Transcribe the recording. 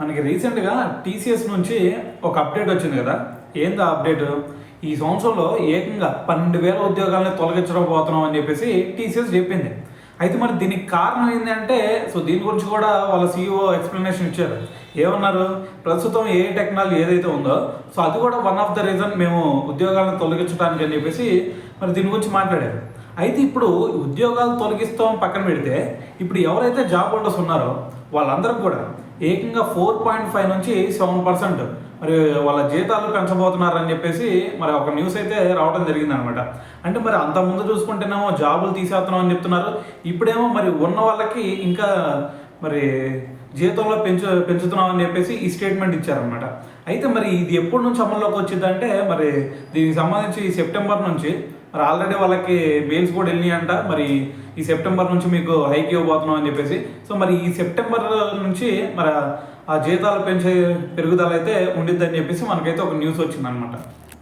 మనకి రీసెంట్గా టీసీఎస్ నుంచి ఒక అప్డేట్ వచ్చింది కదా. ఏంది ఆ అప్డేట్? ఈ సంవత్సరంలో ఏకంగా 12,000 ఉద్యోగాలను తొలగించడం పోతున్నాం అని చెప్పేసి టీసీఎస్ చెప్పింది. అయితే మరి దీనికి కారణం ఏంటంటే, దీని గురించి కూడా వాళ్ళ సీఈఓ ఎక్స్ప్లెనేషన్ ఇచ్చారు. ఏమన్నారు? ప్రస్తుతం ఏ టెక్నాలజీ ఏదైతే ఉందో అది కూడా వన్ ఆఫ్ ద రీజన్ మేము ఉద్యోగాలను తొలగించడానికి అని చెప్పేసి మరి దీని గురించి మాట్లాడారు. అయితే ఇప్పుడు ఉద్యోగాలు తొలగిస్తాం పక్కన పెడితే, ఇప్పుడు ఎవరైతే జాబ్ హోల్డర్స్ ఉన్నారో వాళ్ళందరూ కూడా ఏకంగా 4.5 నుంచి 7% మరి వాళ్ళ జీతాలు పెంచబోతున్నారని చెప్పేసి మరి ఒక న్యూస్ అయితే రావడం జరిగిందనమాట. అంటే మరి అంతకుముందు చూసుకుంటేనేమో జాబులు తీసేస్తున్నాం అని చెప్తున్నారు, ఇప్పుడేమో మరి ఉన్న వాళ్ళకి ఇంకా మరి జీతంలో పెంచుతున్నాం అని చెప్పేసి ఈ స్టేట్మెంట్ ఇచ్చారనమాట. అయితే మరి ఇది ఎప్పటి నుంచి అమల్లోకి వచ్చిందంటే, మరి దీనికి సంబంధించి సెప్టెంబర్ నుంచి మరి ఆల్రెడీ వాళ్ళకి మెయిల్స్ కూడా వెళ్ళినాయంట. మరి ఈ సెప్టెంబర్ నుంచి మీకు హైక్ ఇవ్వబోతున్నాం అని చెప్పేసి. మరి ఈ సెప్టెంబర్ నుంచి మరి ఆ జీతాలు పెంచే పెరుగుదల అయితే ఉండిద్దని చెప్పేసి మనకైతే ఒక న్యూస్ వచ్చిందనమాట.